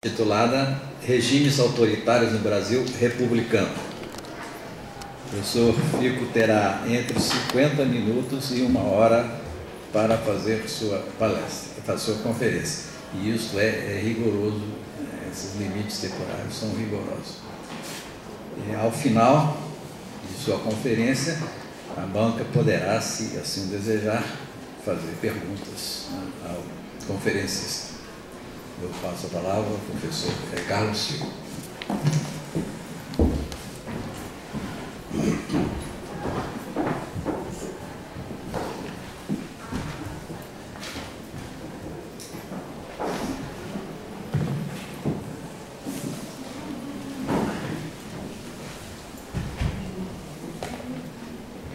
Titulada Regimes Autoritários no Brasil Republicano. O professor Fico terá entre 50 minutos e 1 hora para fazer sua palestra, para sua conferência. E isso é rigoroso, esses limites temporários são rigorosos. E, ao final de sua conferência, a banca poderá, se assim desejar, fazer perguntas ao conferencista. Eu passo a palavra ao professor Carlos Silva.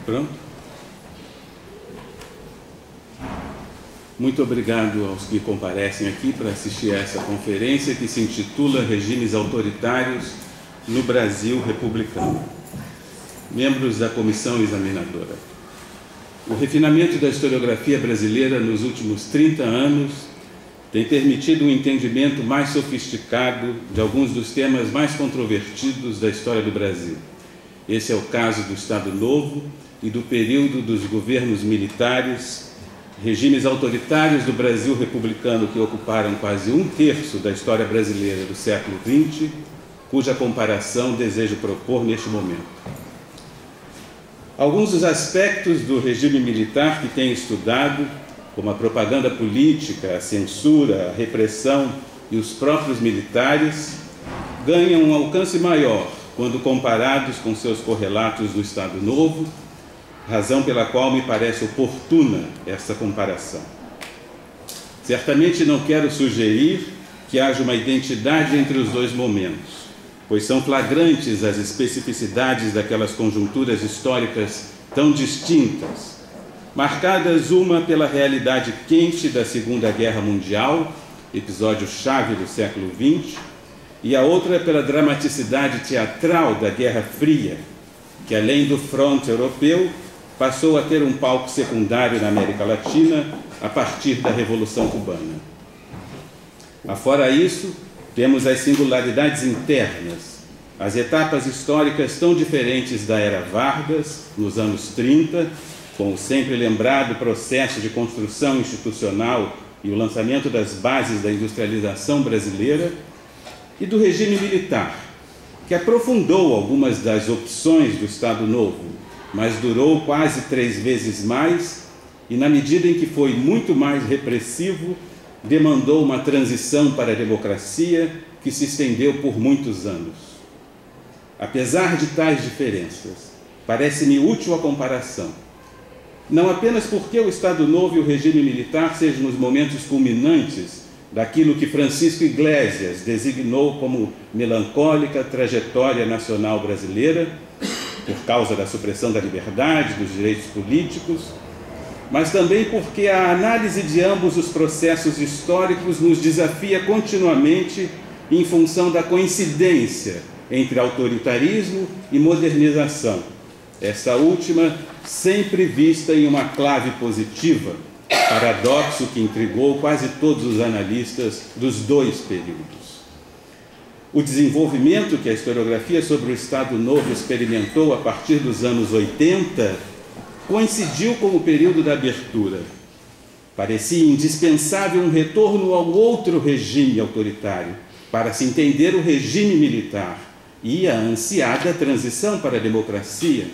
Pronto? Muito obrigado aos que comparecem aqui para assistir a essa conferência que se intitula Regimes Autoritários no Brasil Republicano. Membros da comissão examinadora. O refinamento da historiografia brasileira nos últimos 30 anos tem permitido um entendimento mais sofisticado de alguns dos temas mais controvertidos da história do Brasil. Esse é o caso do Estado Novo e do período dos governos militares, regimes autoritários do Brasil republicano que ocuparam quase 1/3 da história brasileira do século XX, cuja comparação desejo propor neste momento. Alguns dos aspectos do regime militar que tenho estudado, como a propaganda política, a censura, a repressão e os próprios militares, ganham um alcance maior quando comparados com seus correlatos do Estado Novo, razão pela qual me parece oportuna essa comparação. Certamente não quero sugerir que haja uma identidade entre os dois momentos, pois são flagrantes as especificidades daquelas conjunturas históricas tão distintas, marcadas uma pela realidade quente da Segunda Guerra Mundial, episódio-chave do século XX, e a outra pela dramaticidade teatral da Guerra Fria, que além do fronte europeu, passou a ter um palco secundário na América Latina a partir da Revolução Cubana. Afora isso, temos as singularidades internas, as etapas históricas tão diferentes da era Vargas, nos anos 30, com o sempre lembrado processo de construção institucional e o lançamento das bases da industrialização brasileira, e do regime militar, que aprofundou algumas das opções do Estado Novo, mas durou quase 3 vezes mais e, na medida em que foi muito mais repressivo, demandou uma transição para a democracia que se estendeu por muitos anos. Apesar de tais diferenças, parece-me útil a comparação, não apenas porque o Estado Novo e o regime militar sejam os momentos culminantes daquilo que Francisco Iglesias designou como melancólica trajetória nacional brasileira, por causa da supressão da liberdade, dos direitos políticos, mas também porque a análise de ambos os processos históricos nos desafia continuamente em função da coincidência entre autoritarismo e modernização, essa última sempre vista em uma clave positiva, paradoxo que intrigou quase todos os analistas dos dois períodos. O desenvolvimento que a historiografia sobre o Estado Novo experimentou a partir dos anos 80 coincidiu com o período da abertura. Parecia indispensável um retorno ao outro regime autoritário para se entender o regime militar e a ansiada transição para a democracia.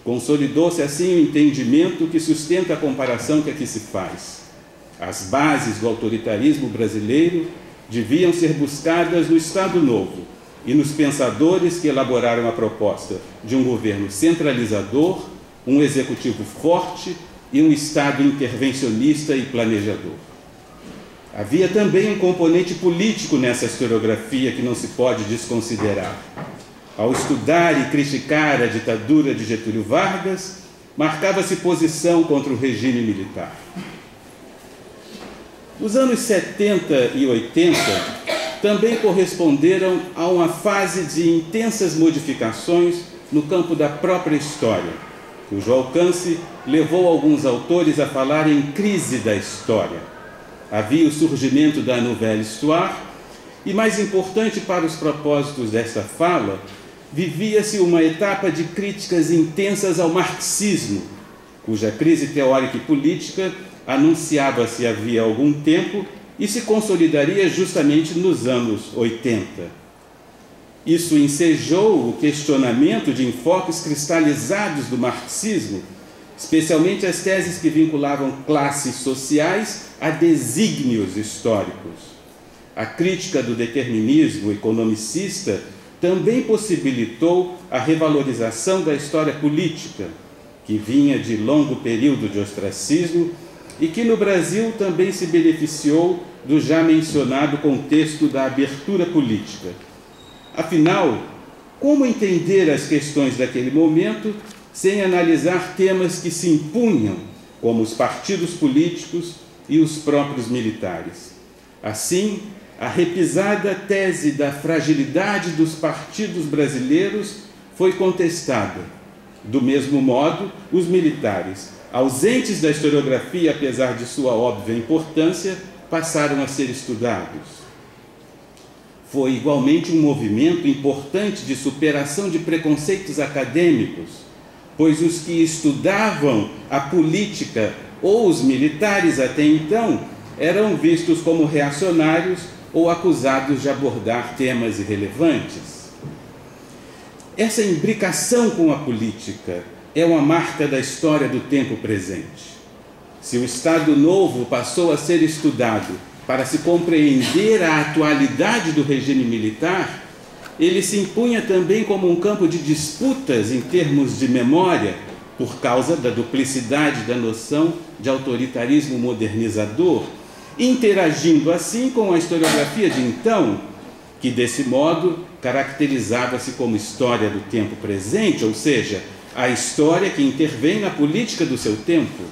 Consolidou-se assim o entendimento que sustenta a comparação que aqui se faz. As bases do autoritarismo brasileiro deviam ser buscadas no Estado Novo e nos pensadores que elaboraram a proposta de um governo centralizador, um executivo forte e um Estado intervencionista e planejador. Havia também um componente político nessa historiografia que não se pode desconsiderar. Ao estudar e criticar a ditadura de Getúlio Vargas, marcava-se posição contra o regime militar. Os anos 70 e 80 também corresponderam a uma fase de intensas modificações no campo da própria história, cujo alcance levou alguns autores a falar em crise da história. Havia o surgimento da Nouvelle Histoire E mais importante para os propósitos desta fala, vivia-se uma etapa de críticas intensas ao marxismo, cuja crise teórica e política anunciava-se havia algum tempo e se consolidaria justamente nos anos 80. Isso ensejou o questionamento de enfoques cristalizados do marxismo, especialmente as teses que vinculavam classes sociais a desígnios históricos. A crítica do determinismo economicista também possibilitou a revalorização da história política, que vinha de longo período de ostracismo e que no Brasil também se beneficiou do já mencionado contexto da abertura política. Afinal, como entender as questões daquele momento sem analisar temas que se impunham, como os partidos políticos e os próprios militares? Assim, a repisada tese da fragilidade dos partidos brasileiros foi contestada. Do mesmo modo, os militares, ausentes da historiografia apesar de sua óbvia importância, passaram a ser estudados. Foi igualmente um movimento importante de superação de preconceitos acadêmicos, pois os que estudavam a política ou os militares até então eram vistos como reacionários ou acusados de abordar temas irrelevantes. Essa imbricação com a política é uma marca da história do tempo presente. Se o Estado Novo passou a ser estudado para se compreender a atualidade do regime militar, ele se impunha também como um campo de disputas em termos de memória, por causa da duplicidade da noção de autoritarismo modernizador, interagindo assim com a historiografia de então, que desse modo caracterizava-se como história do tempo presente, ou seja, a história que intervém na política do seu tempo.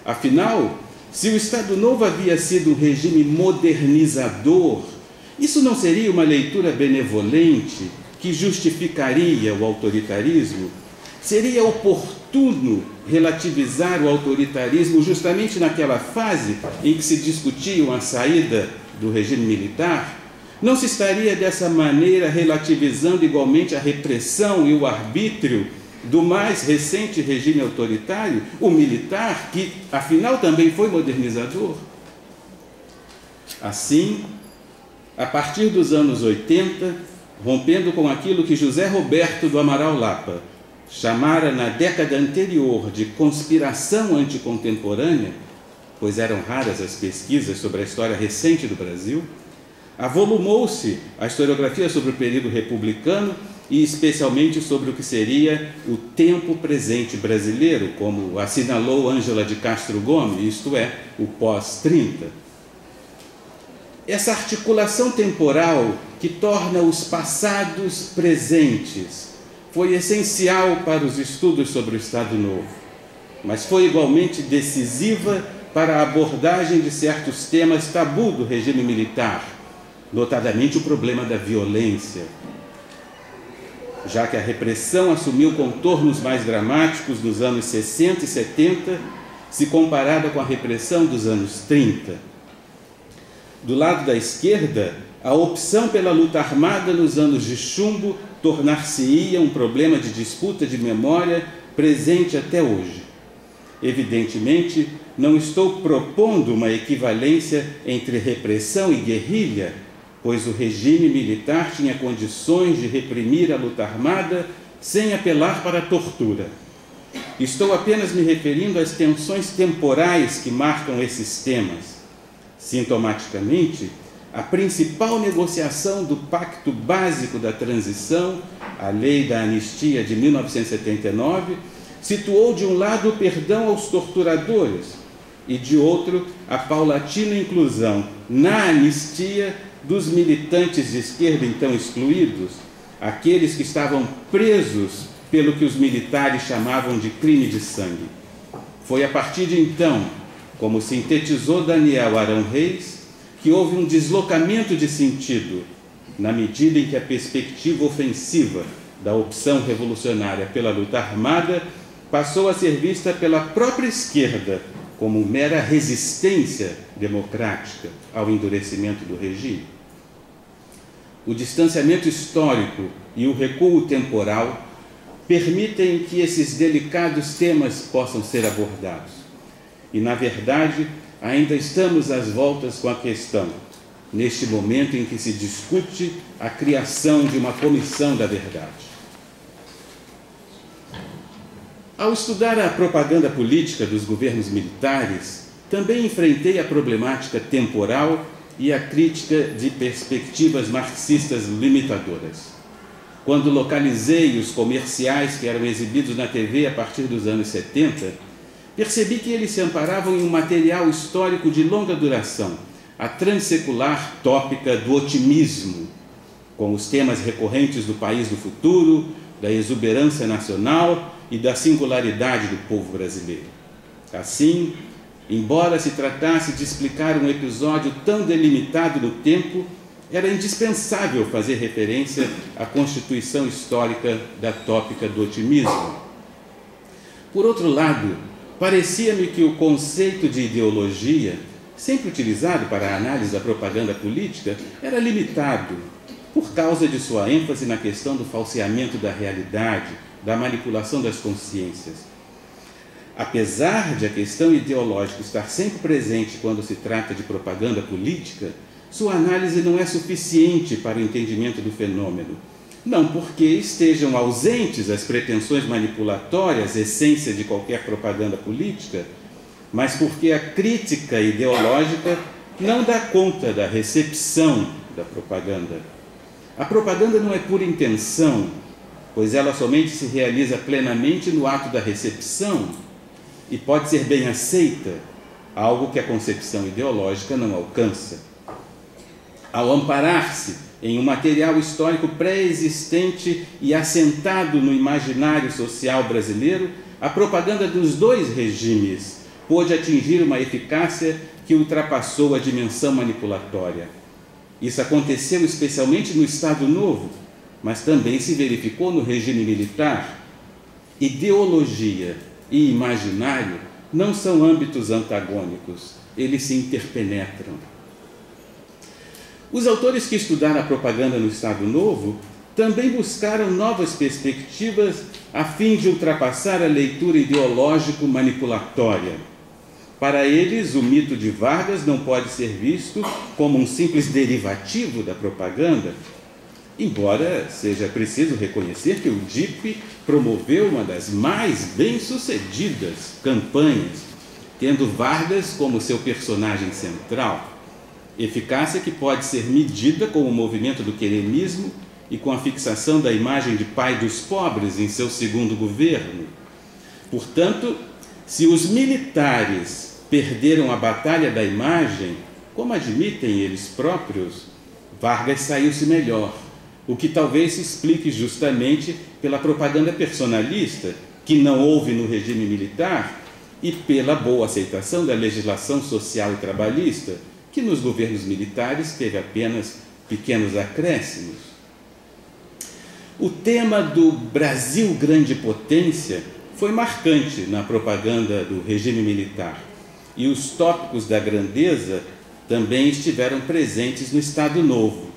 Afinal, se o Estado Novo havia sido um regime modernizador, isso não seria uma leitura benevolente que justificaria o autoritarismo? Seria oportuno relativizar o autoritarismo justamente naquela fase em que se discutiam a saída do regime militar? Não se estaria dessa maneira relativizando igualmente a repressão e o arbítrio do mais recente regime autoritário, o militar, que afinal também foi modernizador? Assim, a partir dos anos 80, rompendo com aquilo que José Roberto do Amaral Lapa chamara na década anterior de conspiração anticontemporânea, pois eram raras as pesquisas sobre a história recente do Brasil, avolumou-se a historiografia sobre o período republicano e especialmente sobre o que seria o tempo presente brasileiro, como assinalou Ângela de Castro Gomes, isto é, o pós-30. Essa articulação temporal que torna os passados presentes foi essencial para os estudos sobre o Estado Novo, mas foi igualmente decisiva para a abordagem de certos temas tabu do regime militar, notadamente o problema da violência, já que a repressão assumiu contornos mais dramáticos nos anos 60 e 70, se comparada com a repressão dos anos 30. Do lado da esquerda, a opção pela luta armada nos anos de chumbo tornar-se-ia um problema de disputa de memória presente até hoje. Evidentemente, não estou propondo uma equivalência entre repressão e guerrilha, pois o regime militar tinha condições de reprimir a luta armada sem apelar para a tortura. Estou apenas me referindo às tensões temporais que marcam esses temas. Sintomaticamente, a principal negociação do Pacto Básico da Transição, a Lei da Anistia de 1979, situou de um lado o perdão aos torturadores e de outro a paulatina inclusão na anistia dos militantes de esquerda então excluídos, aqueles que estavam presos pelo que os militares chamavam de crime de sangue. Foi a partir de então, como sintetizou Daniel Arão Reis, que houve um deslocamento de sentido, na medida em que a perspectiva ofensiva da opção revolucionária pela luta armada passou a ser vista pela própria esquerda como mera resistência democrática ao endurecimento do regime. o distanciamento histórico e o recuo temporal permitem que esses delicados temas possam ser abordados. E, na verdade, ainda estamos às voltas com a questão, neste momento em que se discute a criação de uma comissão da verdade. Ao estudar a propaganda política dos governos militares, também enfrentei a problemática temporal e a crítica de perspectivas marxistas limitadoras. Quando localizei os comerciais que eram exibidos na TV a partir dos anos 70, percebi que eles se amparavam em um material histórico de longa duração, a transsecular tópica do otimismo, com os temas recorrentes do país do futuro, da exuberância nacional e da singularidade do povo brasileiro. Assim, embora se tratasse de explicar um episódio tão delimitado no tempo, era indispensável fazer referência à constituição histórica da tópica do otimismo. Por outro lado, parecia-me que o conceito de ideologia, sempre utilizado para a análise da propaganda política, era limitado por causa de sua ênfase na questão do falseamento da realidade, da manipulação das consciências. Apesar de a questão ideológica estar sempre presente quando se trata de propaganda política, sua análise não é suficiente para o entendimento do fenômeno. Não porque estejam ausentes as pretensões manipulatórias, essência de qualquer propaganda política, mas porque a crítica ideológica não dá conta da recepção da propaganda. A propaganda não é pura intenção, pois ela somente se realiza plenamente no ato da recepção e pode ser bem aceita, algo que a concepção ideológica não alcança. Ao amparar-se em um material histórico pré-existente e assentado no imaginário social brasileiro, a propaganda dos dois regimes pôde atingir uma eficácia que ultrapassou a dimensão manipulatória. Isso aconteceu especialmente no Estado Novo, mas também se verificou no regime militar. Ideologia e imaginário não são âmbitos antagônicos, eles se interpenetram. Os autores que estudaram a propaganda no Estado Novo também buscaram novas perspectivas a fim de ultrapassar a leitura ideológico-manipulatória. Para eles, o mito de Vargas não pode ser visto como um simples derivativo da propaganda, embora seja preciso reconhecer que o DIP promoveu uma das mais bem-sucedidas campanhas, tendo Vargas como seu personagem central. Eficácia que pode ser medida com o movimento do queremismo e com a fixação da imagem de pai dos pobres em seu segundo governo. Portanto, se os militares perderam a batalha da imagem, como admitem eles próprios, Vargas saiu-se melhor, o que talvez se explique justamente pela propaganda personalista, que não houve no regime militar, e pela boa aceitação da legislação social e trabalhista, que nos governos militares teve apenas pequenos acréscimos. O tema do Brasil grande potência foi marcante na propaganda do regime militar, e os tópicos da grandeza também estiveram presentes no Estado Novo.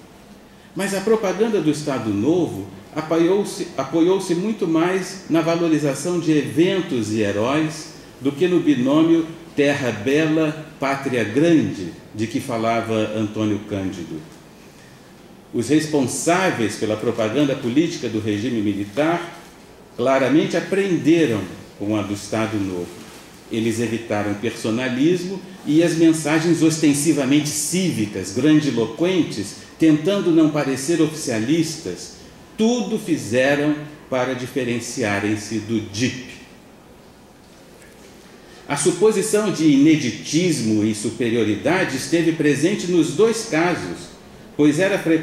Mas a propaganda do Estado Novo apoiou-se muito mais na valorização de eventos e heróis do que no binômio Terra Bela, Pátria Grande, de que falava Antônio Cândido. Os responsáveis pela propaganda política do regime militar claramente aprenderam com a do Estado Novo. Eles evitaram personalismo e as mensagens ostensivamente cívicas, grandiloquentes, tentando não parecer oficialistas. Tudo fizeram para diferenciarem-se do DIP. A suposição de ineditismo e superioridade esteve presente nos dois casos, pois era frequente